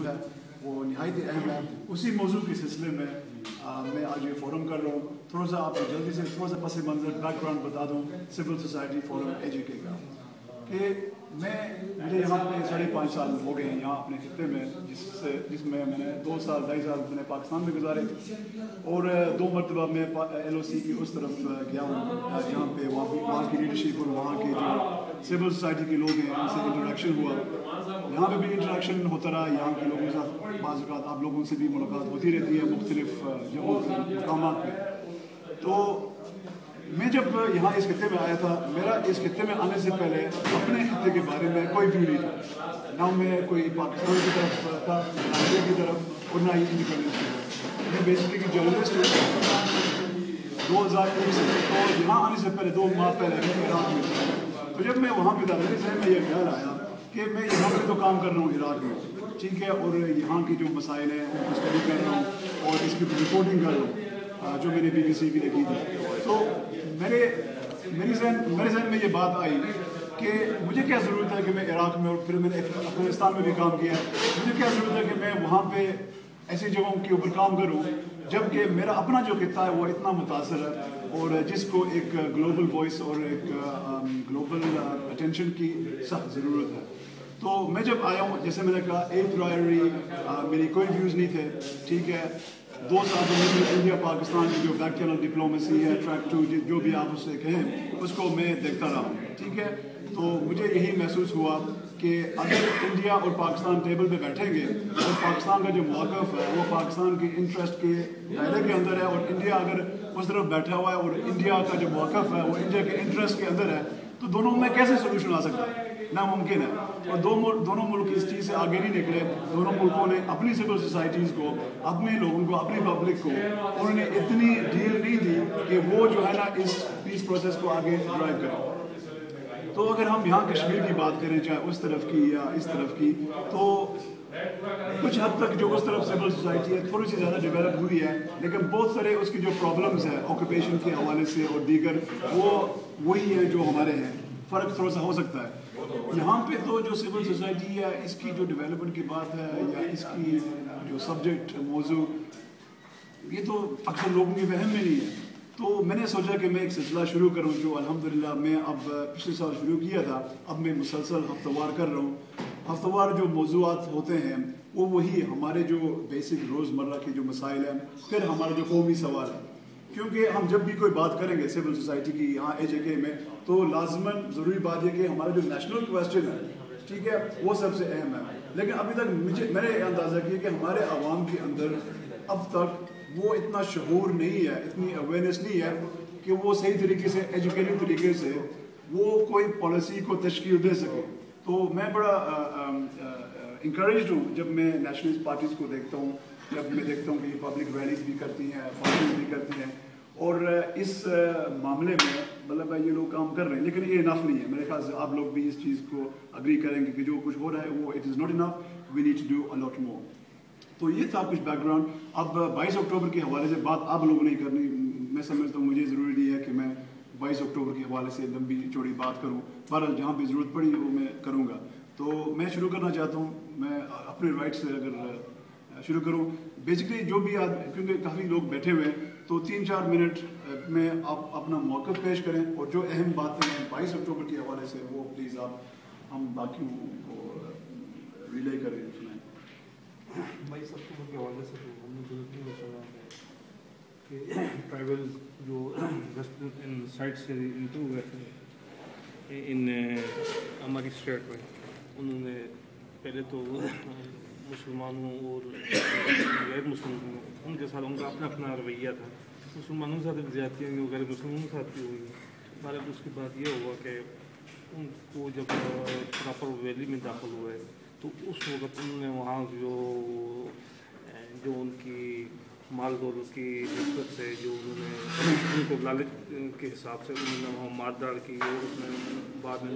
है वो नहायत अहम है। उसी मौजू के सिलसिले में मैं आज ये फोरम कर रहा हूँ। थोड़ा सा आपको जल्दी से थोड़ा सा पस मंज़र बैकग्राउंड बता दूँ सिविल सोसाइटी फोरम AJK का कि मुझे यहाँ पे 5.5 साल हो गए हैं यहाँ अपने खत्े में, जिसमें मैंने 2 साल 2.5 साल मैंने पाकिस्तान में गुजारे और 2 मरतबा मैं LOC की उस तरफ गया हूँ जहाँ पे वहाँ की लीडरशिप और वहाँ के जो सिविल सोसाइटी के लोग हैं उनसे इंटरेक्शन हुआ। यहाँ पे भी इंटरेक्शन होता रहा, यहाँ के लोगों के साथ बाज़ औक़ात आप लोगों से भी मुलाकात होती रहती है मुख्तलिफ मकामात पे। तो मैं जब यहाँ इस खत्े में आया था, मेरा इस खत्े में आने से पहले अपने खत्े के बारे में कोई व्यू नहीं था, ना मैं कोई पाकिस्तान की तरफ था, ना इंडिया की तरफ और ना ही इंडिपेंडेंस की तरफ। मैं बेसिकली जर्नलिस्ट हूँ 2001 से, तो यहाँ आने से पहले 2 माह पहले मैं इराक में था। तो जब मैं वहाँ पे था मेरे जहन में ये ख्याल आया कि मैं यहाँ पे तो काम कर रहा हूँ इराक में, ठीक है, और यहाँ की जो मसाइल हैं उनको स्टडी कर रहा हूँ और इसकी रिपोर्टिंग कर रहा हूँ जो मैंने BBC की लिखी थी। तो मेरे जहन में ये बात आई कि मुझे क्या ज़रूरत है कि मैं इराक में और फिर मैंने अफगानिस्तान में भी काम किया, मुझे क्या ज़रूरत है कि मैं वहाँ पे ऐसी जगहों के ऊपर काम करूँ जबकि मेरा अपना जो खिता है वो इतना मुतासर है और जिसको एक ग्लोबल वॉइस और एक ग्लोबल अटेंशन की सख्त ज़रूरत है। तो मैं जब आया हूँ, जैसे मैंने कहा, एक प्रायोरी मेरी कोई व्यूज़ नहीं थे, ठीक है। 2 साल में इंडिया पाकिस्तान की जो बैक चैनल डिप्लोमेसी है, ट्रैक 2 जो भी आप उससे कहें, उसको मैं देखता रहा हूँ, ठीक है। तो मुझे यही महसूस हुआ कि अगर इंडिया और पाकिस्तान टेबल पे बैठेंगे और पाकिस्तान का जो मौक़िफ़ है वो पाकिस्तान के इंटरेस्ट के दायरे के अंदर है और इंडिया अगर उस तरफ बैठा हुआ है और इंडिया का जो मौक़िफ़ है वो इंडिया के इंटरेस्ट के अंदर है, तो दोनों में कैसे सोल्यूशन आ सकता है? नामुमकिन है। और दोनों मुल्क इस चीज़ से आगे नहीं निकले। दोनों मुल्कों ने अपनी सिविल सोसाइटीज़ को, अपने लोगों को, अपनी पब्लिक को उन्होंने इतनी डील नहीं दी कि वो जो है ना इस पीस प्रोसेस को आगे ड्राइव करें। तो अगर हम यहाँ कश्मीर की बात करें, चाहे उस तरफ की या इस तरफ की, तो कुछ हद तक जो उस तरफ सिविल सोसाइटी है थोड़ी सी ज़्यादा डेवलप हुई है, लेकिन बहुत सारे उसकी जो प्रॉब्लम्स हैं ऑक्यूपेशन के हवाले से और दीगर वो वही है जो हमारे हैं। फ़र्क थोड़ा सा हो सकता है। यहाँ पे तो जो सिविल सोसाइटी है इसकी जो डेवलपमेंट की बात है या इसकी जो सब्जेक्ट मौजू, ये तो अक्सर लोगों के वहम में नहीं है। तो मैंने सोचा कि मैं एक सिलसिला शुरू करूँ जो अल्हम्दुलिल्लाह मैं अब पिछले साल शुरू किया था, अब मैं मुसलसल हफ्तावार कर रहा हूँ। हफ्तावार जो मौज़ूआत होते हैं वो वही हमारे जो बेसिक रोज़मर्रा के जो मसाइल हैं, फिर हमारा जो कौमी सवाल है, क्योंकि हम जब भी कोई बात करेंगे सिविल सोसाइटी की यहाँ AJK में, तो लाजमन ज़रूरी बात है कि हमारा जो नेशनल क्वेश्चन है, ठीक है, वो सबसे अहम है। लेकिन अभी तक मैंने अंदाज़ा किया कि हमारे आवाम के अंदर अब तक वो इतना शऊर नहीं है, इतनी अवेयरनेस नहीं है कि वो सही तरीके से एजुकेटेड तरीके से वो कोई पॉलिसी को तश्कील दे सके। तो मैं बड़ा इंकरेज्ड हूँ जब मैं नेशनलिस्ट पार्टीज़ को देखता हूँ, जब मैं देखता हूँ कि ये पब्लिक रैलीज भी करती हैं, फंक्शन भी करती हैं और इस मामले में मतलब ये लोग काम कर रहे हैं, लेकिन ये इनफ नहीं है। मेरे ख्याल से आप लोग भी इस चीज़ को अग्री करेंगे कि जो कुछ हो रहा है वो it is not enough, we need to do a lot more. तो ये था कुछ बैकग्राउंड। अब 22 अक्टूबर के हवाले से बात आप लोगों ने करनी, मैं समझता हूँ मुझे ज़रूरी नहीं है कि मैं 22 अक्टूबर के हवाले से लंबी चौड़ी बात करूँ, पर जहाँ भी ज़रूरत पड़ी वो मैं करूँगा। तो मैं शुरू करना चाहता हूँ, मैं अपने राइट से अगर शुरू करूँ। बेसिकली जो भी क्योंकि काफ़ी लोग बैठे हुए हैं, तो 3-4 मिनट में आप अपना मौक़िफ़ पेश करें और जो अहम बातें हैं 22 अक्टूबर के हवाले से वो प्लीज़ आप हम बाकी को रिले करें, सुनाएं। 22 अक्टूबर के हवाले से तो हमने बिल्कुल सुना है कि ट्राइबल जो वेस्टर्न साइड से इंटू हुए थे इन हमारी स्टेट में, उन्होंने पहले तो मुसलमानों और गैर मुसलमानों उनके साथ उनका अपना अपना रवैया था। मुसलमानों के साथ ज़्यादतियाँ हुई, गैर मुसलमानों के साथ भी हुई। हमारे उसके बाद ये हुआ कि उनको जब प्रॉपर वैली में दाखिल हुए तो उस वक्त उन्होंने वहाँ जो उनकी माल दौलत की नस्बत से जो उन्होंने उनको लालच के हिसाब से उन्होंने वहाँ मार डाल की और उसमें बाद में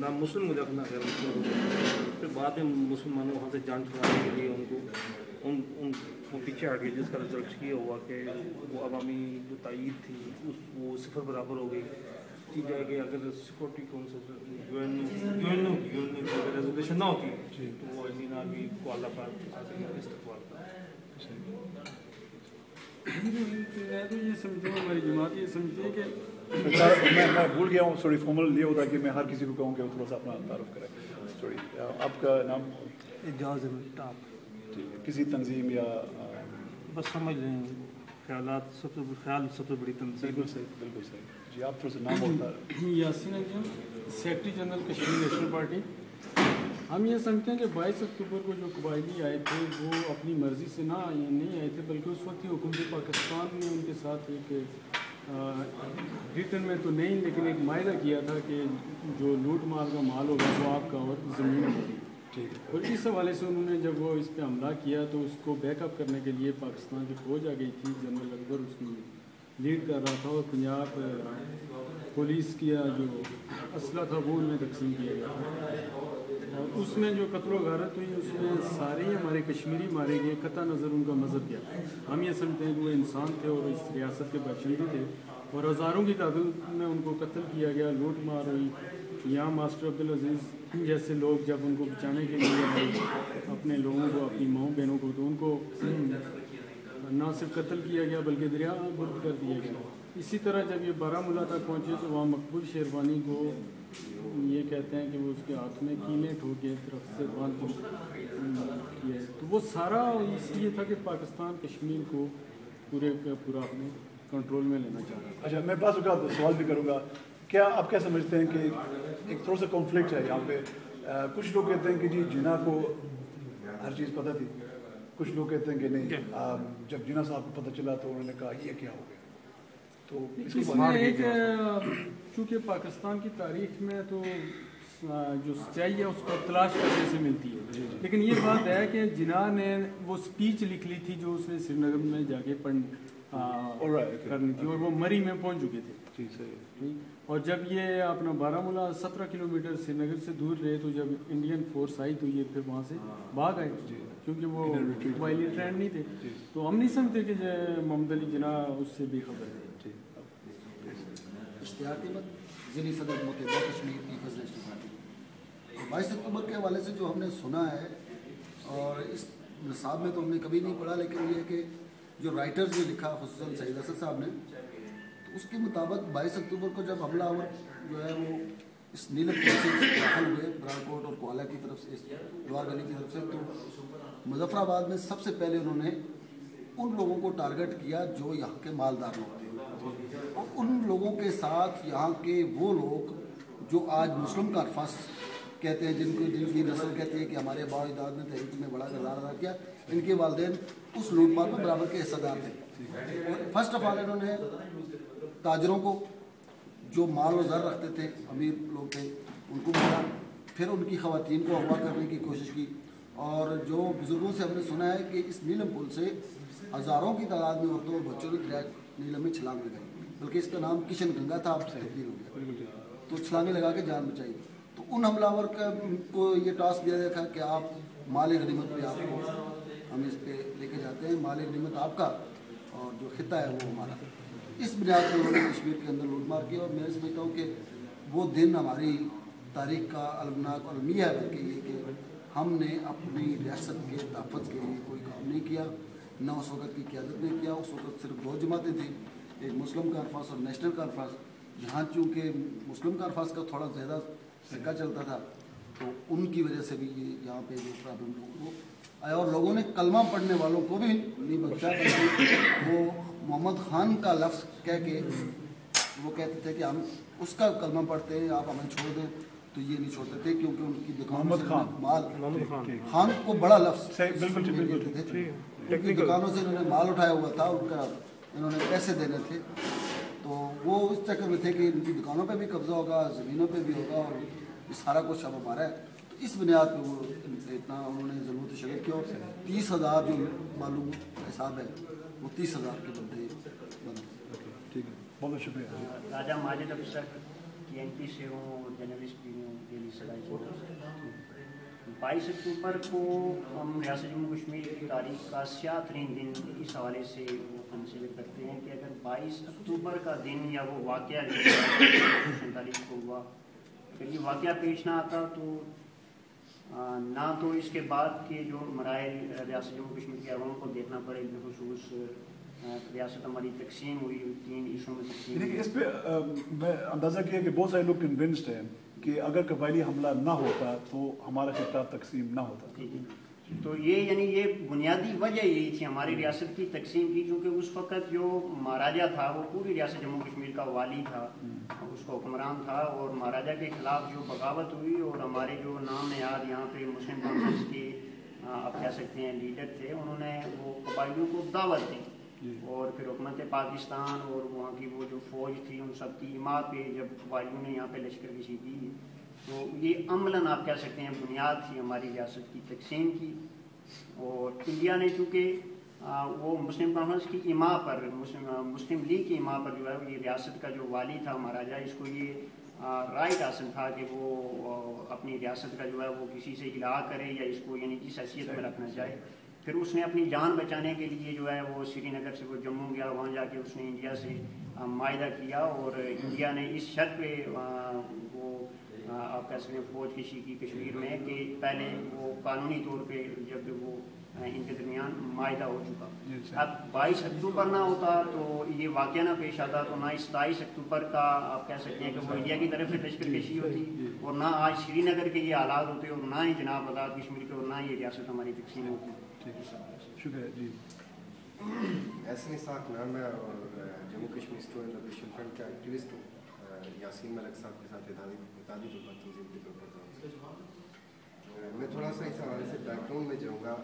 ना मुस्लिम मुझे अपना गैर मुस्लिम, फिर बाद में मुसलमानों वहाँ से जान छुड़ाने के लिए उनको पीछे हट गए, जिसका रिजल्ट ये हुआ कि वो अवामी जो तायीद थी वो 0 बराबर हो गई। की जाए कि अगर सिक्योरिटी काउंसिल यूएनओ की रेजोल्यूशन ना होती तो वो अमीना भी कोआला पार्क के साथ इस्तेमाल मैं तो ये समझता हूँ, हमारी जमात ये समझती है कि मैं भूल गया हूँ, सॉरी, फॉर्मल ये होता है कि मैं हर किसी को कहूँ कि वो थोड़ा सा अपना तारुफ करें। सॉरी, आपका नाम? एजाज टाप। ठीक है, किसी तंजीम या बस समझ लें ख्यालात सबसे बड़ी तंजीम। बिल्कुल सही, बिल्कुल सही जी। आप थोड़ा सा नाम होता है? Yasin Anjum, secretary general Kashmir national party. हम ये समझते हैं कि 22 अक्टूबर को जो कबायली आए थे वो अपनी मर्ज़ी से नहीं आए थे, बल्कि उस वक्त ही हुकूमत पाकिस्तान ने उनके साथ एक रिटर्न में तो नहीं लेकिन एक मायदा किया था कि जो लूट मार का माल होगा वो आपका और ज़मीन होगी। ठीक है। और इस हवाले से उन्होंने जब वो इस पर हमला किया तो उसको बैकअप करने के लिए पाकिस्तान की फौज आ गई थी, जनरल अकबर उसकी लीड कर रहा था, और पंजाब पुलिस की जो असला था वो उनमें तकसीम किया गया था। और उसमें जो कत्ल गारत हुई उसमें सारे ही हमारे कश्मीरी मारे गए, कता नज़र उनका मज़हब क्या। हम ये समझते हैं कि वो इंसान थे और इस रियासत के बाशिंदे थे, और हज़ारों की तादाद में उनको कत्ल किया गया, लूट मार हुई। यहाँ मास्टर अब्दुल अजीज़ जैसे लोग जब उनको बचाने के लिए आए अपने लोगों को, अपनी माओ बहनों को, तो उनको ना सिर्फ कत्ल किया गया बल्कि दरिया बुर्द कर दिया गया। इसी तरह जब ये बारामूला तक पहुँचे तो वहाँ मकबूल शेरवानी को ये कहते हैं कि वो उसके हाथ में कीले ठोके दरख्त से बांध किया। तो वो सारा इसलिए था कि पाकिस्तान कश्मीर को पूरे का पूरा अपने कंट्रोल में लेना चाह रहा था। अच्छा, मैं पास का सवाल भी करूँगा, क्या आप क्या समझते हैं कि एक थोड़ा सा कॉन्फ्लिक्ट है यहाँ पे? कुछ लोग कहते हैं कि जी जिना को हर चीज़ पता थी, कुछ लोग कहते हैं कि नहीं, जब जिना साहब को पता चला तो उन्होंने कहा ये क्या हो गया। तो इसमें एक चूँकि पाकिस्तान की तारीख में तो जो सच्चाई है उसको तलाश करने से मिलती है, लेकिन ये बात है कि जिना ने वो स्पीच लिख ली थी जो उसने श्रीनगर में जाके करनी थी, और वो मरी में पहुंच चुके थे। और जब ये अपना बारामूला 17 किलोमीटर श्रीनगर से दूर रहे तो जब इंडियन फोर्स आई तो ये फिर वहाँ से भाग आए, क्योंकि वो कबायली ट्रेंड नहीं थे। तो हम नहीं समझते कि मोहम्मद अली जिना उससे बेखबर है। इश्तियाक अहमद, ज़िली सदर मुतहदा कश्मीर पीपल्स नेशनल पार्टी। 22 अक्टूबर के हवाले से जो हमने सुना है, और इस निसाब में तो हमने कभी नहीं पढ़ा, लेकिन ये है कि जो राइटर्स ने लिखा, खुसूसन सईद असद साहब ने, तो उसके मुताबिक 22 अक्टूबर को जब हमलावर जो है वो इस नीलम से दाखिल हुए ब्राडकोट और कोआला की तरफ से, द्वार गली की तरफ से, तो मुजफ्फराबाद में सबसे पहले उन्होंने उन लोगों को टारगेट किया जो यहाँ के मालदार लोग थे, और उन लोगों के साथ यहाँ के वो लोग जो आज मुस्लिम कारफास कहते हैं, जिनकी नस्ल कहती है कि हमारे आबा अजदाद ने तहरीक में बड़ा किरदार अदा किया, इनके वालिदैन उस लूटमार में बराबर के हिस्सेदार थे। और फर्स्ट ऑफ ऑल इन्होंने ताजरों को जो माल और ज़र रखते थे, अमीर लोग थे, उनको मारा। फिर उनकी ख़वातीन को अगवा करने की कोशिश की, और जो बुज़ुर्गों से हमने सुना है कि इस नीलम पुल से हज़ारों की तादाद में औरतों और बच्चों ने दरिया नीलम में छलांग लगाई, बल्कि इसका नाम किशन गंगा था, अब तब्दील हो गया। तो छलांगे लगा के जान बचाई। तो उन हमलावर को ये टास्क दिया गया था कि आप माल गनीमत पे आपको हम इस पे लेके जाते हैं, माल गनीमत आपका और जो खिता है वो हमारा। इस बुनियाद पर उन्होंने कश्मीर के अंदर लूट मार की, और मैं समझता हूँ कि वो दिन हमारी तारीख का अलमनाक और अलमिया है, बल्कि ये कि हमने अपनी रियासत के तहफ़्फ़ुज़ के लिए कोई काम नहीं किया, न उस वक़्त की क़यादत ने किया। उस वक़्त सिर्फ दो जमातें थी, एक मुस्लिम कारफास और नेशनल कारफास। यहाँ चूँकि मुस्लिम कारफास का थोड़ा ज़्यादा सिक्का चलता था, तो उनकी वजह से भी ये यहाँ पे जो प्रॉब्लम लोगों को आया, और लोगों ने कलमा पढ़ने वालों को भी नहीं बख्शा, बल्कि वो मोहम्मद ख़ान का लफ्ज़ कह के वो कहते थे कि हम उसका कलमा पढ़ते हैं, आप हमें छोड़ दें, तो ये नहीं छोड़ते थे, क्योंकि उनकी दुकानों से माल खान को बड़ा लफ्ज़ देते थे। उनकी दुकानों से इन्होंने माल उठाया हुआ था, उनका इन्होंने पैसे देने थे, तो वो इस चक्कर में थे कि इनकी दुकानों पे भी कब्ज़ा होगा, ज़मीनों पे भी होगा, और ये सारा कुछ अब हमारा है। तो इस बुनियाद पे वो इतना उन्होंने ज़रूरत शगल किया, और 30,000 जो मालूम हिसाब है वो 30,000 के बंदे बने। ठीक है, बहुत शुक्रिया। राजा माजिद अफसर TNP से हूँ, जर्नलिस्ट भी हूँ, डेली सराय से। 22 अक्टूबर को हम रियासत जम्मू कश्मीर की तारीख का स्याह तरीन दिन इस हवाले से वो कंसिडर करते हैं कि अगर 22 अक्टूबर का दिन या वो वाक़या 47 को हुआ, अगर ये वाक़या पेश ना आता तो ना तो इसके बाद के जो मराइल रियासत जम्मू कश्मीर के अवाम को देखना पड़े, बिलखुसूस रियासत हमारी तकसीम हुई 3 हिस्सों में तकसीम। देखिए इस पे मैं अंदाज़ा किया कि बहुत सारे लोग कन्विंस्ड हैं कि अगर कबायली हमला ना होता तो हमारा खिता तकसीम ना होता। तो ये यानी ये बुनियादी वजह यही थी हमारी रियासत की तकसीम की, क्योंकि उस वक़्त जो महाराजा था वो पूरी रियासत जम्मू कश्मीर का वाली था, उसका हुक्मरान था, और महाराजा के ख़िलाफ़ जो बगावत हुई और हमारे जो नाम याद यहाँ पे मुस्लिम कॉन्फ्रेंस के आप कह सकते हैं लीडर थे, उन्होंने वो कबायलियों को दावत दी और फिर हुकूमत पाकिस्तान और वहाँ की वो जो फ़ौज थी उन सब की इमा पे जब कबायलियों ने यहाँ पे लश्कर कशी की, तो ये अमलन आप कह सकते हैं बुनियाद थी हमारी रियासत की तकसीम की। और इंडिया ने चूँकि वो मुस्लिम कॉन्फ्रेंस की इमा पर मुस्लिम लीग की इमा पर जो है ये रियासत का जो वाली था महाराजा, इसको ये राइट हासिल था कि वो अपनी रियासत का जो है वो किसी से इलाहा करे या इसको यानी इस हैसियत में रखना चाहे। फिर उसने अपनी जान बचाने के लिए जो है वो श्रीनगर से वो जम्मू गया, वहाँ जाके उसने इंडिया से मायदा किया और इंडिया ने इस शर्त पे वो आप कह सकते हैं फौज किसी की कश्मीर में कि पहले वो कानूनी तौर पे जब वो इनके दरमियान मायदा हो चुका। अब 22 अक्टूबर ना होता तो ये वाक़या ना पेश आता, तो ना 27 अक्टूबर का आप कह सकते हैं कि वो इंडिया की तरफ से लश्कर कशी होती और ना आज श्रीनगर के ये हालात होते और ना ही जनाब आज़ाद कश्मीर के और ना ये रियासत हमारी तकसीम होती। शुक्रिया जी। एहसन इसाक नाम है और Jammu Kashmir student liberation front का एक्टिविस्ट हूँ। यासीन मलिक साहब के साथ इत्तेहादी तंजीम के तौर पर मैं थोड़ा सा इस हवाले से बैकग्राउंड में जाऊँगा।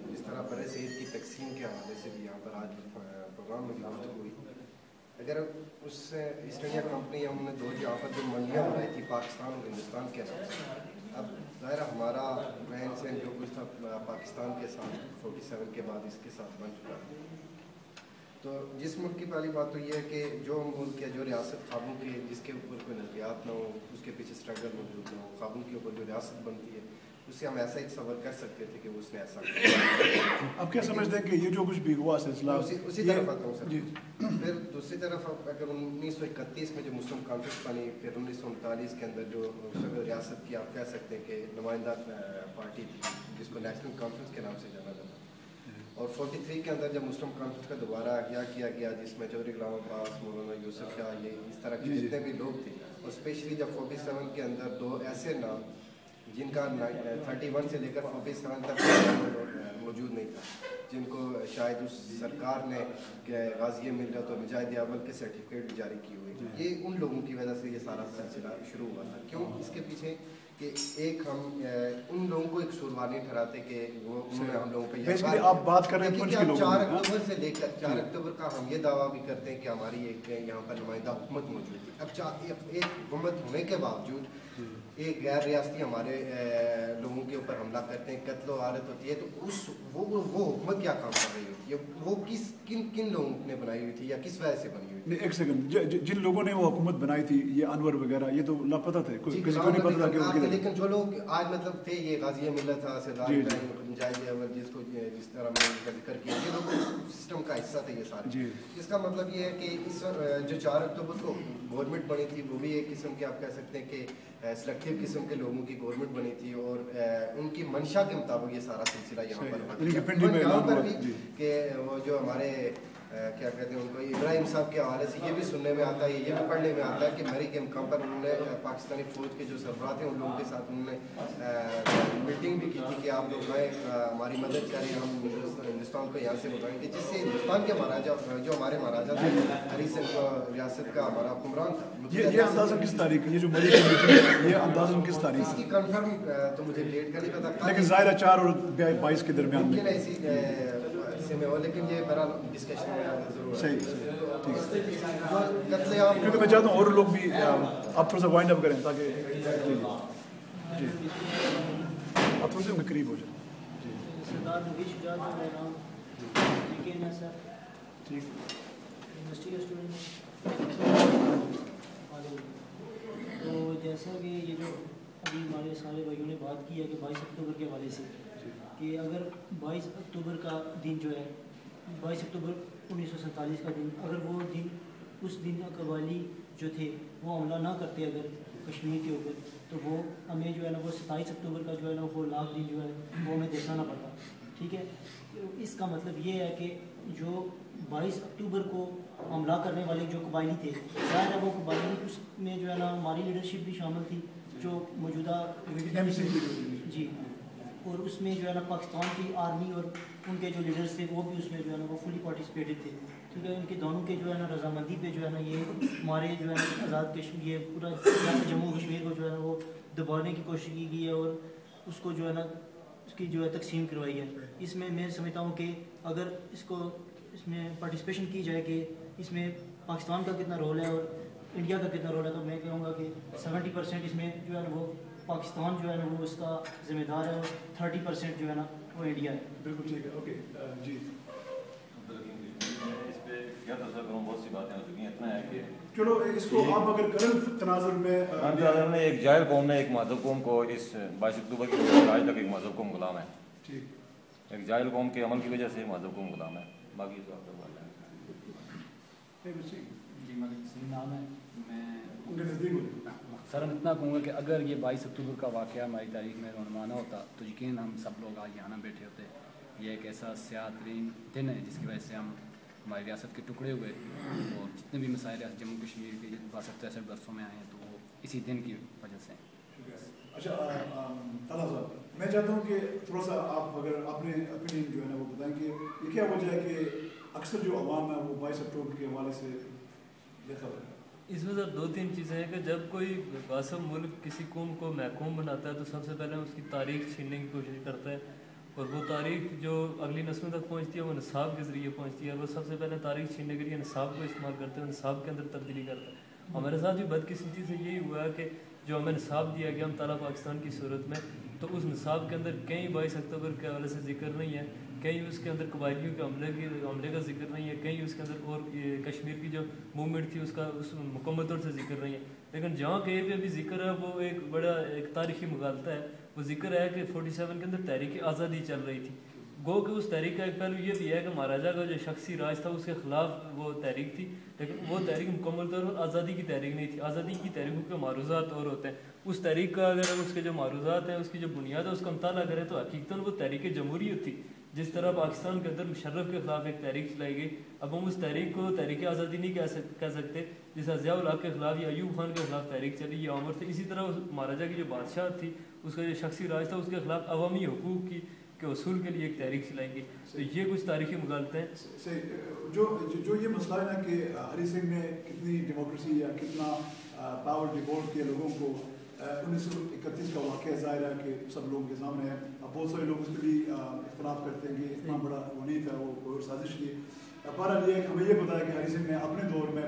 जिस तरह बड़े शहर की तकसीम के हवाले से भी यहाँ पर आज प्रोग्राम में गुफ्तगू हुई, अगर उस ईस्ट इंडिया कंपनी हमने दो यहाँ पर जो मंडियाँ बनाई थी पाकिस्तान और हिंदुस्तान के नाम से, अब ज़ाहिर हमारा रहन सहन जो कुछ था पाकिस्तान के साथ 47 के बाद इसके साथ बन चुका है। तो जिस मुल्क की पहली बात तो ये है कि जो मुल्क या जो रियासत ख्वाबों की जिसके ऊपर कोई नज़रियात ना हो, उसके पीछे स्ट्रगल मौजूद ना हो, ख्वाबों के ऊपर जो रियासत बनती है उससे हम ऐसा ही तस्वर कर सकते थे कि उसने ऐसा किया। अब क्या समझते हैं कि ये जो कुछ भी हुआ सिलसिला उसी तरफ आता हूँ सर। फिर दूसरी तरफ अगर 1931 में जो मुस्लिम कॉन्फ्रेंस बनी, फिर 1939 के अंदर जो रियासत की आप कह सकते हैं कि नुमाइंदा पार्टी थी जिसको नेशनल कॉन्फ्रेंस के नाम से जाना जाता, और 43 के अंदर जब मुस्लिम कॉन्फ्रेंस का दोबारा अहया किया गया जिसमें चौधरी गुलाम अब्बास, मौलाना यूसुफ शाह, ये इस तरह के जितने भी लोग थे, और स्पेशली जब 47 के अंदर दो ऐसे नाम जिनका 31 से लेकर 47 तक मौजूद नहीं था, जिनको शायद उस सरकार ने गाज़ी मिल्लत और मुजाहिद अव्वल के सर्टिफिकेट भी जारी किए हुए, ये उन लोगों की वजह से ये सारा सिलसिला शुरू हुआ था। क्यों? इसके पीछे कि एक हम उन लोगों को एक कसूरवार नहीं ठहराते कि वो उन्होंने हम लोगों पे बेसिकली आप बात कर रहे हैं क्योंकि 4 अक्टूबर से लेकर 4 अक्टूबर का हम ये दावा भी करते हैं कि हमारी एक यहाँ पर नुमाइंदा हुकूमत मौजूद है। अब एक हुकूमत होने के बावजूद एक गैर रियासती हमारे लोगों के ऊपर हमला करते हैं, कत्ल व गारत होती है, तो उस वो हुकूमत क्या काम कर रही होती है, वो किन लोगों ने बनाई हुई थी या किस वजह से बनी हुई थी? एक सेकंड, जिन लोगों ने वो हुकूमत बनाई थी, ये अनवर वगैरह, ये तो लापता थे, किसी को नहीं पता था कि उनके, लेकिन जो लोग आज मतलब थे ये गाज़ी मिल्लत था, सरदार मुजाहिद अव्वल जिसको जिस तरह मैंने जिक्र किया, ये लोग सिस्टम का हिस्सा थे ये सारे। इसका मतलब ये है कि इस जो 4 अक्टूबर को गवर्नमेंट बनी थी वो भी एक किस्म की आप कह सकते हैं कि सिलेक्टिव किस्म के लोगों की गवर्नमेंट बनी थी और उनकी मंशा के मुताबिक ये सारा सिलसिला यहाँ पर भी कि वो जो हमारे क्या कहते हैं उनको इब्राहिम साहब के हवाले से ये भी सुनने में आता है, ये भी पढ़ने में आता है कि मरी के मुकाम पर उन्होंने पाकिस्तानी फ़ौज के जो सरबराह थे उन लोगों के साथ उन्होंने मीटिंग भी की थी कि आप लोग आए हमारी मदद करें, हम हिंदुस्तान को यहाँ से बताएंगे, जिससे हिंदुस्तान के महाराजा जो हमारे महाराजा थे हरी सिंह को रियासत का हमारा हुक्मरान था। ये अंदाज़ा किस तारीख, ये जो मरी की मीटिंग ये अंदाज़ा किस तारीख? इसकी कंफर्म तो मुझे डेट का नहीं पता, लेकिन ज़ाहिर 4 और 22 के दरमियान मुमकिन है इसी में हो, लेकिन ये बड़ा डिस्कशन में जरूर सही ठीक है। है क्योंकि मैं चाहता हूँ और लोग भी आप थोड़ा सा वाइंड अप करें ताकि जी आप थोड़े से उनके करीब हो जाए। ठीक तो जैसा कि ये जो ابھی ہمارے سارے بھائیوں نے بات کی ہے کہ 22 اکتوبر کے حوالے سے کہ اگر 22 اکتوبر کا دن جو ہے 22 اکتوبر 1947 کا دن، اگر وہ دن اس دن قبائلی جو تھے وہ حملہ نہ کرتے اگر کشمیر کے اوپر، تو وہ ہمیں جو ہے نا وہ 27 اکتوبر کا جو ہے نا وہ لاکھ دن جو ہے وہ ہمیں دیکھنا نہ پڑتا. ٹھیک ہے، اس کا مطلب یہ ہے کہ جو 22 اکتوبر کو حملہ کرنے والے جو قبائلی تھے، ظاہر ہے وہ قبائلی اس میں جو ہے نا ہماری لیڈرشپ بھی شامل تھی جو موجودہ جی، اور اس میں جو ہے نا پاکستان کی آرمی اور ان کے جو لیڈرز تھے وہ بھی اس میں جو ہے نا وہ فلی پارٹیسپیٹڈ تھے. ٹھیک ہے، ان کے دونوں کے جو ہے نا رضامندی پہ جو ہے نا یہ ہمارے جو ہے نا آزاد کشمیر، یہ پورا جموں کشمیر کو جو ہے نا وہ دبانے کی کوشش کی گئی ہے اور اس کو جو ہے نا اس کی جو ہے تقسیم کروائی ہے. اس میں میں سمجھتا ہوں کہ اگر اس میں پارٹیسپیشن کی جائے کہ اس میں پاکستان کا کتنا رول ہے اور انڈیا کا کتنا رول ہے، تو میں کہوں گا کہ 70% اس میں جو ہے نا وہ پاکستان جو ہے نا وہ اس کا ذمہ دار ہے اور 30% جو ہے نا وہ انڈیا ہے. بالکل ٹھیک ہے. اوکے جی، اس پہ کیا تصور کروں، بہت سی باتیں ہو چکی ہیں. اتنا ہے کہ چلو اس کو آپ اگر کرنٹ تناظر میں نے ایک جاہل قوم نے ایک مہذب قوم کو اس 22 اکتوبر کی آج تک ایک مہذب قوم غلام ہے. ٹھیک، ایک جاہل قوم کے عمل کی وجہ سے مہذب قوم غلام ہے. باقی تو آپ کا بات ہے. جی ملک سنگھ نام ہے. میں ان کے نزدیک ہو سر ہم اتنا کہوں گا کہ اگر یہ 22 اکتوبر کا واقعہ ہماری تاریخ میں رونمانہ ہوتا تو یقیناً ہم سب لوگ آج یہاں نہ بیٹھے ہوتے. یہ ایک ایسا سیاہ ترین دن ہے جس کی وجہ سے ہم ہماری ریاست کے ٹکڑے ہوئے اور جتنے بھی مسائل جموں کشمیر کے 62-63 برسوں میں آئے ہیں تو وہ اسی دن کی وجہ سے ہیں. اچھا طلحہ صاحب، میں چاہتا ہوں کہ تھوڑا سا آپ اگر اپنے اوپینین جو ہے نا وہ بتائیں کہ یہ کیا وجہ ہے کہ اکثر جو عوام ہے وہ 22 اکتوبر کے حوالے سے دیکھا ہے. اس میں سر 2-3 چیزیں ہیں کہ جب کوئی غاصب ملک کسی قوم کو محکوم بناتا ہے تو سب سے پہلے اس کی تاریخ چھیننے کی کوشش کرتا ہے، اور وہ تاریخ جو اگلی نسلوں تک پہنچتی ہے وہ نصاب کے ذریعے پہنچتی ہے. وہ سب سے پہلے تاریخ چھیننے کے لیے نصاب کو استعمال کرتے ہیں، نصاب کے اندر تبدیلی کرتا ہے. ہمارے ساتھ بھی بدقسمتی سے یہی ہوا ہے کہ جو ہمیں نصاب دیا گیا ہم تالا پاکستان کی صورت میں، تو اس نصاب کے اندر کہیں 22 اکتوبر کے حوالے سے ذکر نہیں ہے، کہیں اس کے اندر قبائلیوں کے حملے کا ذکر نہیں ہے، کہیں اس کے اندر اور کشمیر کی جو موومنٹ تھی اس کا اس مکمل طور سے ذکر نہیں ہے. لیکن جہاں کہیں پہ بھی ذکر ہے وہ ایک بڑا ایک تاریخی مغالطہ ہے. وہ ذکر ہے کہ 47 کے اندر تحریک آزادی چل رہی تھی. گو کہ اس تحریک کا ایک پہلو یہ بھی ہے کہ مہاراجہ کا جو شخصی راج تھا اس کے خلاف وہ تحریک تھی، لیکن وہ تحریک مکمل طور پر آزادی کی تحریک نہیں تھی. آزادی کی تحریکوں کے معروضات اور ہوتے ہیں. اس تحریک کا اگر اس کے جو معروضات ہیں، اس کی جو بنیاد ہے، اس کا مطالعہ کریں تو حقیقتاً وہ تحریک جمہوریت تھی. جس طرح پاکستان کے اندر مشرف کے خلاف ایک تحریک چلائی گئی، اب ہم اس تحریک کو تحریک آزادی نہیں کہہ سکتے. جس طرح ضیاء الحق کے خلاف یا ایوب خان کے خلاف تحریک چلی یا عمر تھے، اسی طرح مہاراجہ کی جو بادشاہ تھی اس کا جو شخصی راج تھا اس کے خلاف عوامی حقوق کے اصول کے لیے ایک تحریک چلائی گئی. تو یہ کچھ تاریخی مغالطے ہیں. جو یہ مسئلہ ہے نا کہ ہری سنگھ نے کتنی ڈیموکریسی یا کتنا پاور ڈیوولٹ کیا لوگوں کو، 1931 کا واقعہ ظاہر ہے کہ سب لوگوں کے سامنے ہے. اب بہت سارے لوگ اس پہ بھی اختلاف کرتے ہیں کہ اتنا بڑا وہ نہیں تھا، وہ کوئی سازش کی. بہرحال یہ ہمیں یہ پتا ہے کہ ہری سنگھ نے اپنے دور میں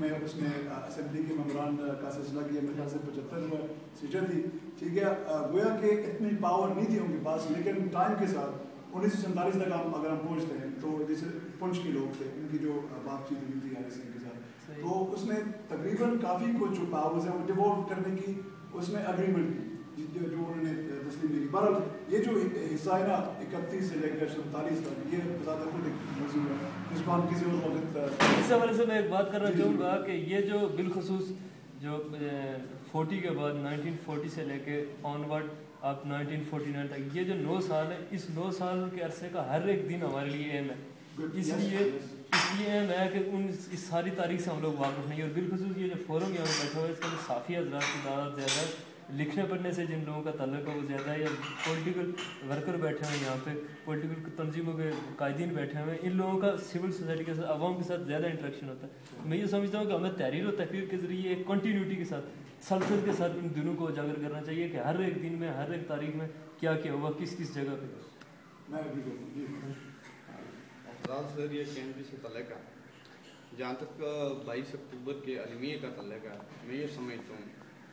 میں اس نے اسمبلی کے ممبران کا سلسلہ کیا. میرے خیال سے 75 سیٹیں تھی. ٹھیک ہے، گویا کہ اتنی پاور نہیں تھی ان کے پاس، لیکن ٹائم کے ساتھ 1947 تک اگر ہم پہنچتے ہیں تو جیسے پنچ کے لوگ تھے ان کی جو بات چیت ہوئی تھی ہری سنگھ کے ساتھ، تو اس نے تقریباً کافی کچھ جو پاورز ہیں وہ ڈیولپ کرنے کی اس میں اگریمنٹ کی جو انہوں نے تسلیم کی. بہرحال یہ جو حصہ ہے نا 31 سے لے کر 47 تک، یہ زیادہ خود ایک موضوع ہے جس کو ہم کسی اور وقت. اس حوالے سے میں ایک بات کرنا چاہوں گا کہ یہ جو بالخصوص جو 40 کے بعد 1940 سے لے کے آن ورڈ آپ 1949 تک یہ جو 9 سال ہے، اس 9 سال کے عرصے کا ہر ایک دن ہمارے لیے اہم ہے. اس لیے اہم ہے کہ اس ساری تاریخ سے ہم لوگ واقف نہیں. اور بالخصوص یہ جو فورم یہاں پہ بیٹھا ہوا ہے اس کے اندر صافی حضرات کی تعداد زیادہ ہے، لکھنے پڑھنے سے جن لوگوں کا تعلق ہے وہ زیادہ ہے، یا پولیٹیکل ورکر بیٹھے ہوئے ہیں یہاں پہ، پولیٹیکل تنظیموں کے قائدین بیٹھے ہوئے ہیں، ان لوگوں کا سول سوسائٹی کے ساتھ عوام کے ساتھ زیادہ انٹریکشن ہوتا ہے. میں یہ سمجھتا ہوں کہ ہمیں تحریر و تحقیق کے ذریعے ایک کنٹینیوٹی کے ساتھ سلسلے کے ساتھ ان دنوں کو اجاگر کرنا چاہیے کہ ہر ایک دن میں ہر ایک تاریخ میں کیا کیا ہوا، کس کس جگہ پہ. افضال سر یہ کینڈی سے تعلق ہے. جہاں تک 22 اکتوبر کے المیہ کا تعلق ہے، میں یہ سمجھتا ہوں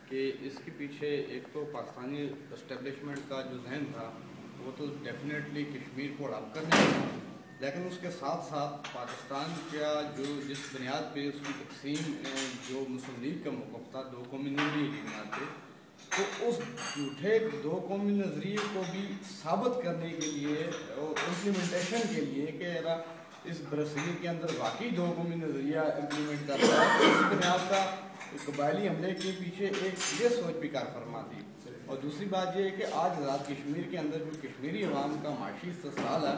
کہ اس کے پیچھے ایک تو پاکستانی اسٹیبلشمنٹ کا جو ذہن تھا وہ تو ڈیفینیٹلی کشمیر کو اڈاپٹ کرنے کا، لیکن اس کے ساتھ ساتھ پاکستان کا جو جس بنیاد پہ اس کی تقسیم جو مسلم لیگ کا موقف تھا 2 قومی نوری کی بنیاد پہ، تو اس جھوٹے دو قومی نظریے کو بھی ثابت کرنے کے لیے اور امپلیمنٹیشن کے لیے کہ اس برصغیر کے اندر واقعی دو قومی نظریہ امپلیمنٹ کر رہا ہے، اس بنیاد کا قبائلی حملے کے پیچھے ایک یہ سوچ بھی کار فرما تھی۔ اور دوسری بات یہ ہے کہ آج آزاد کشمیر کے اندر جو کشمیری عوام کا معاشی استحصال ہے،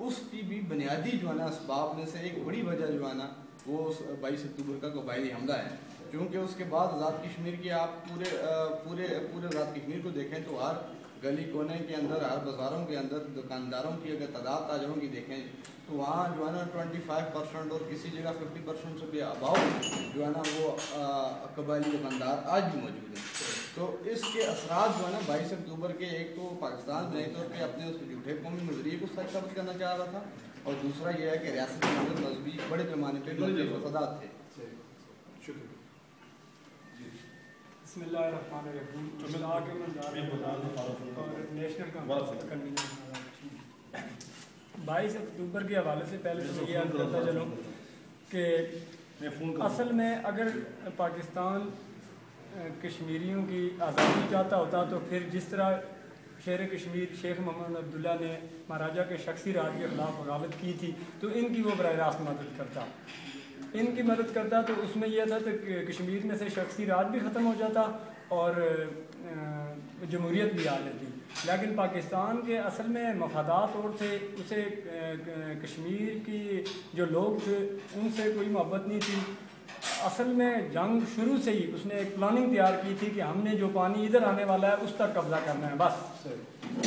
اس کی بھی بنیادی جو ہے نا اسباب میں سے ایک بڑی وجہ جو ہے نا وہ 22 اکتوبر کا قبائلی حملہ ہے، کیونکہ اس کے بعد آزاد کشمیر کی آپ پورے آزاد کشمیر کو دیکھیں تو ہر گلی کونے کے اندر، ہر بازاروں کے اندر دکانداروں کی اگر تعداد تاجروں کی دیکھیں تو وہاں جو ہے نا 25% اور کسی جگہ 50% سے بھی اباؤ جو ہے نا وہ قبائلی دکاندار آج بھی موجود ہیں۔ تو اس کے اثرات جو ہے نا 22 اکتوبر کے ایک تو پاکستان نئے طور پہ اپنے اس جھوٹے قومی نظریے کو سچ ثابت کرنا چاہ رہا تھا، اور دوسرا یہ ہے کہ ریاست کے اندر مذہبی بڑے پیمانے پہ فسادات تھے۔ بسم اللہ الرحمن الرحیم۔ اور نیشنل کانفرنس 22 اکتوبر کے حوالے سے پہلے تو یہ عرض کرتا چلوں کہ اصل میں اگر پاکستان کشمیریوں کی آزادی چاہتا ہوتا تو پھر جس طرح شیر کشمیر شیخ محمد عبداللہ نے مہاراجہ کے شخصی راج کے خلاف بغاوت کی تھی تو ان کی وہ براہ راست مدد کرتا تو اس میں یہ تھا کہ کشمیر میں سے شخصی راج بھی ختم ہو جاتا اور جمہوریت بھی آ جاتی۔ لیکن پاکستان کے اصل میں مفادات اور تھے، اسے کشمیر کی جو لوگ تھے ان سے کوئی محبت نہیں تھی۔ اصل میں جنگ شروع سے ہی اس نے ایک پلاننگ تیار کی تھی کہ ہم نے جو پانی ادھر آنے والا ہے اس تک قبضہ کرنا ہے، بس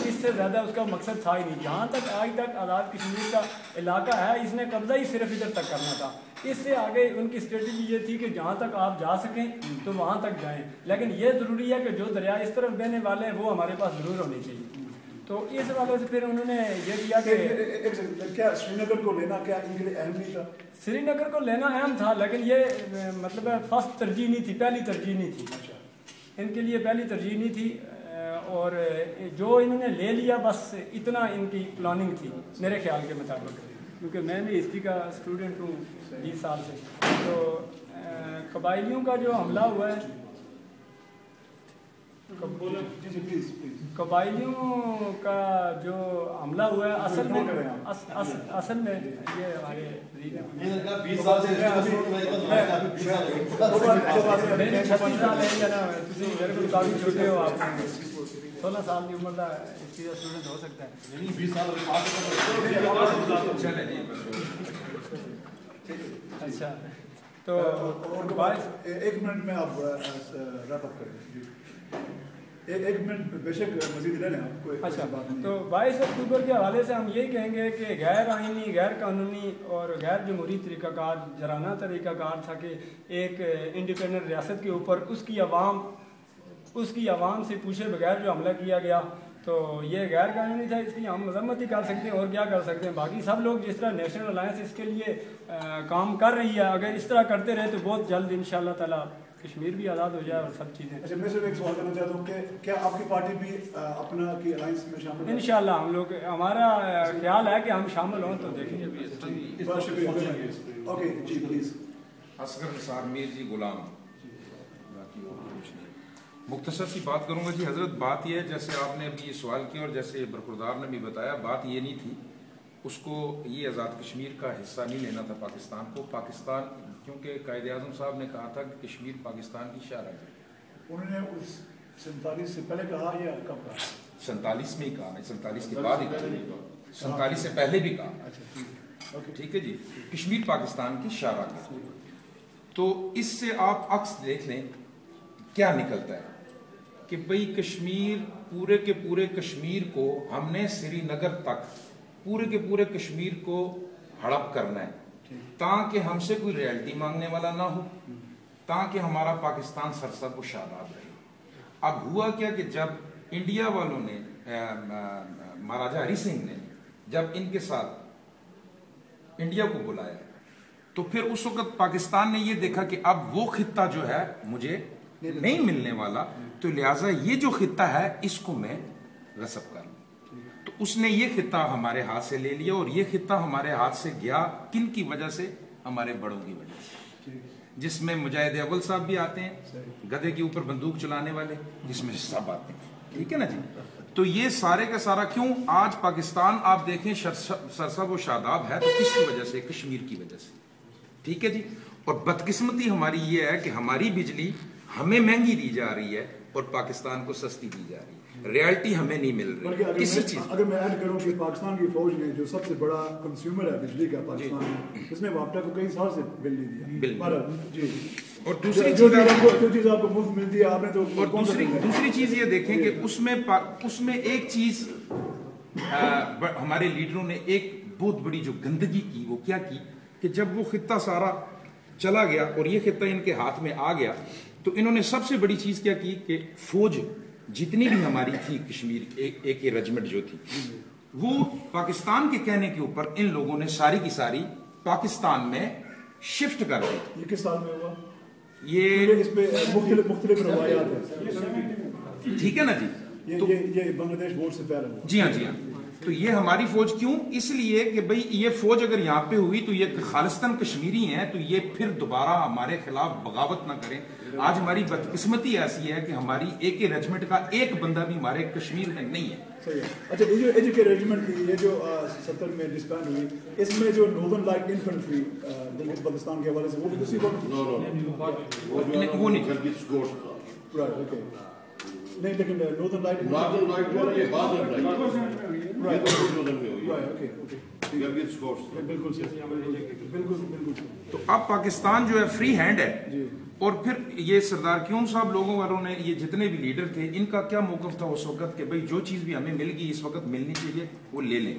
اس سے زیادہ اس کا مقصد تھا ہی نہیں۔ جہاں تک آج تک آزاد کشمیر کا علاقہ ہے اس نے قبضہ ہی صرف ادھر تک کرنا تھا۔ اس سے آگے ان کی اسٹریٹجی یہ تھی کہ جہاں تک آپ جا سکیں تو وہاں تک جائیں، لیکن یہ ضروری ہے کہ جو دریا اس طرف بہنے والے ہیں وہ ہمارے پاس ضرور ہونے چاہیے۔ تو اس حوالے سے پھر انہوں نے یہ کیا کہ کیا سری نگر کو لینا کیا ان کے لیے اہم نہیں تھا؟ سری نگر کو لینا اہم تھا، لیکن یہ مطلب فرسٹ ترجیح نہیں تھی، پہلی ترجیح نہیں تھی، ان کے لیے پہلی ترجیح نہیں تھی۔ اور جو انہوں نے لے لیا بس اتنا ان کی پلاننگ تھی میرے خیال کے مطابق، کیونکہ میں بھی ہسٹری کا اسٹوڈنٹ ہوں 20 سال سے۔ تو قبائلیوں کا جو حملہ ہوا ہے، قبائلیوں کا جو حملہ ہوا ہے اصل میں یہ ہمارے 36 سال ہے یا نا، میرے کو کافی چھوٹے ہو آپ، 16 سال کی عمر کا ہسٹری کا اسٹوڈنٹ ہو سکتا ہے۔ 20 سال اچھا تو ایک منٹ میں آپ ریپ اپ کریں، ایک منٹ بے شک مزید لے لیں آپ کو۔ اچھا تو 22 اکتوبر کے حوالے سے ہم یہی کہیں گے کہ غیر آئینی، غیر قانونی اور غیر جمہوری طریقہ کار، جرانہ طریقہ کار تھا کہ ایک انڈیپینڈنٹ ریاست کے اوپر اس کی عوام سے پوچھے بغیر جو حملہ کیا گیا تو یہ غیر قانونی تھا، اس کی ہم مذمت ہی کر سکتے ہیں اور کیا کر سکتے ہیں۔ باقی سب لوگ جس طرح نیشنل الائنس اس کے لیے کام کر رہی ہے، اگر اس طرح کرتے رہے تو بہت جلد انشاءاللہ تعالیٰ کشمیر بھی آزاد ہو جائے اور سب چیزیں۔ اچھا میں صرف ایک سوال کرنا چاہتا ہوں کہ کیا آپ کی پارٹی بھی اپنا کی الائنس میں شامل ہے؟ انشاءاللہ ہم لوگ، ہمارا خیال ہے کہ ہم شامل ہوں تو دیکھیں گے۔ بہت شکریہ۔ Okay ji please. اصغر نثار میر جی غلام۔ مختصر سی بات کروں گا جی حضرت۔ بات یہ ہے جیسے آپ نے ابھی یہ سوال کیا اور جیسے برخوردار نے بھی بتایا، بات یہ نہیں تھی اس کو یہ آزاد کشمیر کا حصہ نہیں لینا تھا پاکستان کو۔ پاکستان کیونکہ قائد اعظم صاحب نے کہا تھا کہ کشمیر پاکستان کی شاہ راج ہے۔ انہوں نے اس 47 سے پہلے کہا یا کب کہا؟ 47 میں ہی کہا، میں 47 کے بعد ہی کہا، 47 سے پہلے بھی کہا۔ ٹھیک ہے جی، کشمیر پاکستان کی شاہ راج ہے۔ تو اس سے آپ عکس دیکھ لیں کیا نکلتا ہے کہ بھئی کشمیر، پورے کے پورے کشمیر کو ہم نے سری نگر تک پورے کے پورے کشمیر کو ہڑپ کرنا ہے تاکہ ہم سے کوئی ریالٹی مانگنے والا نہ ہو، تاکہ ہمارا پاکستان سرسبز و شاداب رہے۔ اب ہوا کیا کہ جب انڈیا والوں نے، مہاراجہ ہری سنگھ نے جب ان کے ساتھ انڈیا کو بلایا تو پھر اس وقت پاکستان نے یہ دیکھا کہ اب وہ خطہ جو ہے مجھے نہیں ملنے والا، تو لہٰذا یہ جو خطہ ہے اس کو میں غصب کر لوں۔ تو اس نے یہ خطہ ہمارے ہاتھ سے لے لیا، اور یہ خطہ ہمارے ہاتھ سے گیا کن کی وجہ سے؟ ہمارے بڑوں کی وجہ سے۔ جس میں مجاہد اول صاحب بھی آتے ہیں، گدھے کے اوپر بندوق چلانے والے، جس میں سب آتے ہیں، ٹھیک ہے نا جی. تو یہ سارے کا سارا کیوں آج پاکستان آپ دیکھیں سرسب و شاداب ہے تو کس کی وجہ سے؟ کشمیر کی وجہ سے، ٹھیک ہے جی. اور بدقسمتی ہماری یہ ہے کہ ہماری بجلی ہمیں مہنگی دی جا رہی ہے اور پاکستان کو سستی دی جا رہی ہے. ریالٹی ہمیں نہیں مل رہی کسی چیز. اگر میں ایڈ کروں کہ پاکستان کی فوج نے جو سب سے بڑا کنزیومر ہے بجلی کا پاکستان میں، اس نے وابٹا کو کئی سال سے بل نہیں دیا. جی. اور دوسری چیز آپ کو مفت ملتی ہے آپ نے تو. اور دوسری چیز یہ دیکھیں کہ اس میں ایک چیز ہمارے لیڈروں نے ایک بہت بڑی جو گندگی کی، وہ کیا کی کہ جب وہ خطہ سارا چلا گیا اور یہ خطہ ان کے ہاتھ میں آ گیا تو انہوں نے سب سے بڑی چیز کیا کی کہ فوج جتنی بھی ہماری تھی کشمیر ایک ریجمنٹ جو تھی وہ پاکستان کے کہنے کے اوپر ان لوگوں نے ساری کی ساری پاکستان میں شفٹ کر دی. یہ کس سال میں ہوا؟ یہ اس پہ مختلف روایات ہیں، ٹھیک ہے نا جی. یہ بنگلہ دیش بورڈ سے پہلے ہوا. جی ہاں جی ہاں. تو یہ ہماری فوج کیوں؟ اس لیے کہ بھئی یہ فوج اگر یہاں پہ ہوئی تو یہ خالصتاً کشمیری ہیں تو یہ پھر دوبارہ ہمارے خلاف بغاوت نہ کریں. آج ہماری بدقسمتی ایسی ہے کہ ہماری ایک ریجمنٹ کا ایک بندہ بھی ہمارے کشمیر میں نہیں ہے. صحیح ہے. اچھا یہ جو ایجوکیٹ ریجمنٹ تھی، یہ جو 70 میں ڈسبینڈ ہوئی، اس میں جو ناردرن لائٹ انفنٹری پاکستان کے حوالے سے وہ بھی اسی وقت وہ نہیں رائٹ اوکے نہیں، لیکن ناردرن لائٹ بالکل. تو اب پاکستان جو ہے فری ہینڈ ہے. اور پھر یہ سردار کیوم صاحب لوگوں والوں نے یہ جتنے بھی لیڈر تھے ان کا کیا موقف تھا اس وقت کہ بھئی جو چیز بھی ہمیں مل گئی اس وقت ملنی چاہیے وہ لے لیں.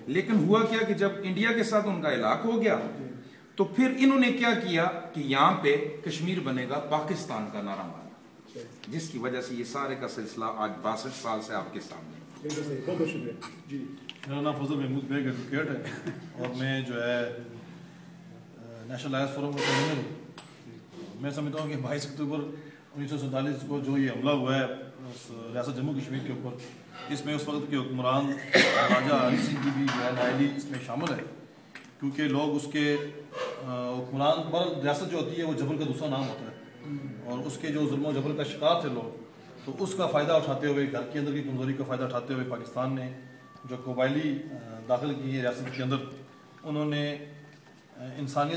لیکن ہوا کیا کہ جب انڈیا کے ساتھ ان کا علاق ہو گیا تو پھر انہوں نے کیا کیا کہ یہاں پہ کشمیر بنے گا پاکستان کا نعرہ مارا، جس کی وجہ سے یہ سارے کا سلسلہ آج 62 سال سے آپ کے سامنے. بہت بہت شکریہ. جی میرا نام فضل محمود بیگ ایڈوکیٹ ہے اور میں جو ہے نیشنل لائرس فورم کا کنوینر ہوں. میں سمجھتا ہوں کہ 22 اکتوبر 1947 کو جو یہ حملہ ہوا ہے ریاست جموں کشمیر کے اوپر، اس میں اس وقت کے حکمران راجہ ہری سنگھ کی بھی جو ہے نااہلی اس میں شامل ہے، کیونکہ لوگ اس کے حکمران پر ریاست جو ہوتی ہے وہ جبر کا دوسرا نام ہوتا ہے اور اس کے جو ظلم و جبر کا شکار تھے لوگ، تو اس کا فائدہ اٹھاتے ہوئے گھر کے اندر کی کمزوری کا فائدہ اٹھاتے ہوئے پاکستان نے جو قبائلی داخل کی ہے ریاست کے اندر، انہوں نے انسانیت